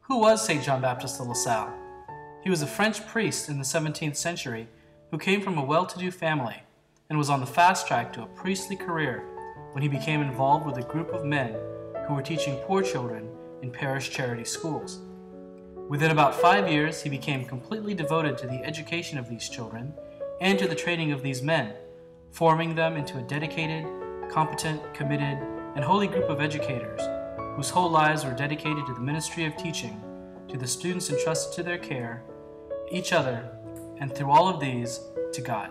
Who was St. John Baptist de La Salle? He was a French priest in the 17th century who came from a well-to-do family and was on the fast track to a priestly career when he became involved with a group of men who were teaching poor children in parish charity schools. Within about 5 years, he became completely devoted to the education of these children and to the training of these men, forming them into a dedicated, competent, committed, and holy group of educators whose whole lives were dedicated to the ministry of teaching to the students entrusted to their care, each other, and through all of these, to God.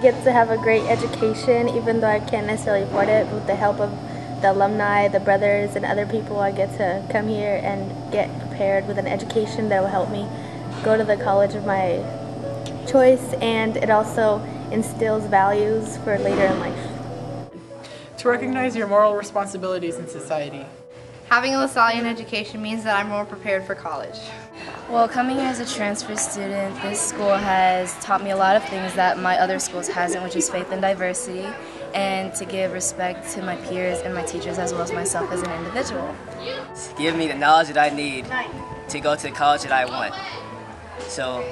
Get to have a great education, even though I can't necessarily afford it. With the help of the alumni, the brothers, and other people, I get to come here and get prepared with an education that will help me go to the college of my choice, and it also instills values for later in life. To recognize your moral responsibilities in society. Having a LaSallian education means that I'm more prepared for college. Well, coming here as a transfer student, this school has taught me a lot of things that my other schools hasn't, which is faith and diversity, and to give respect to my peers and my teachers as well as myself as an individual. Give me the knowledge that I need to go to the college that I want.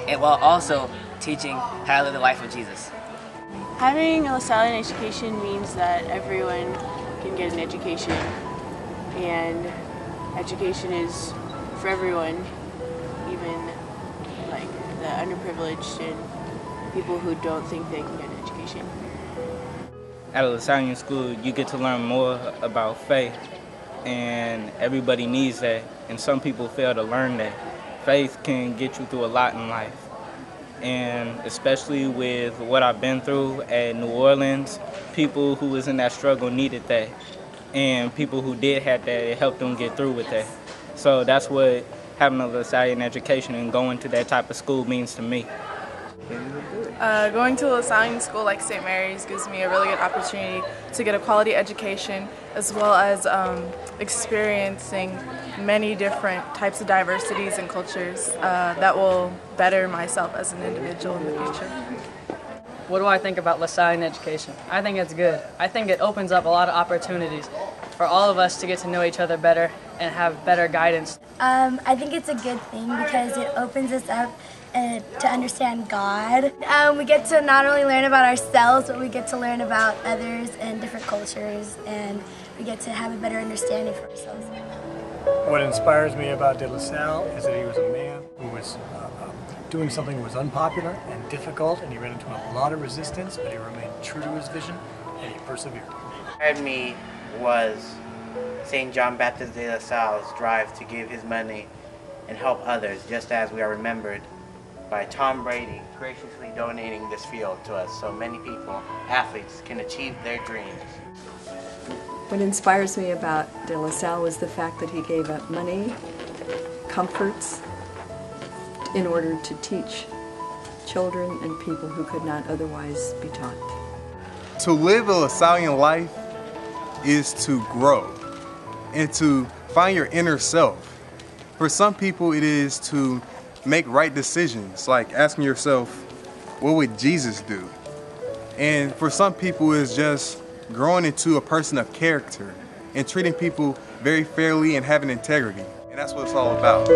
And while also teaching how to live the life of Jesus. Having a LaSallian education means that everyone can get an education, and education is for everyone, even like the underprivileged and people who don't think they can get an education. At a LaSallian school, you get to learn more about faith, and everybody needs that, and some people fail to learn that. Faith can get you through a lot in life, and especially with what I've been through at New Orleans, people who was in that struggle needed that, and people who did have that, it helped them get through with that. So that's what having a LaSallian education and going to that type of school means to me. Going to a LaSallian school like St. Mary's gives me a really good opportunity to get a quality education, as well as experiencing many different types of diversities and cultures that will better myself as an individual in the future. What do I think about LaSallian education? I think it's good. I think it opens up a lot of opportunities for all of us to get to know each other better and have better guidance. I think it's a good thing because it opens us up to understand God. We get to not only learn about ourselves, but we get to learn about others and different cultures, and we get to have a better understanding for ourselves. What inspires me about De La Salle is that he was a man who was doing something that was unpopular and difficult, and he ran into a lot of resistance, but he remained true to his vision, and he persevered. What inspired me was St. John Baptist de La Salle's drive to give his money and help others, just as we are remembered by Tom Brady graciously donating this field to us so many people, athletes, can achieve their dreams. What inspires me about De La Salle was the fact that he gave up money, comforts, in order to teach children and people who could not otherwise be taught. To live a LaSallian life is to grow and to find your inner self. For some people, it is to make right decisions, like asking yourself, what would Jesus do? And for some people, it's just growing into a person of character and treating people very fairly and having integrity. And that's what it's all about.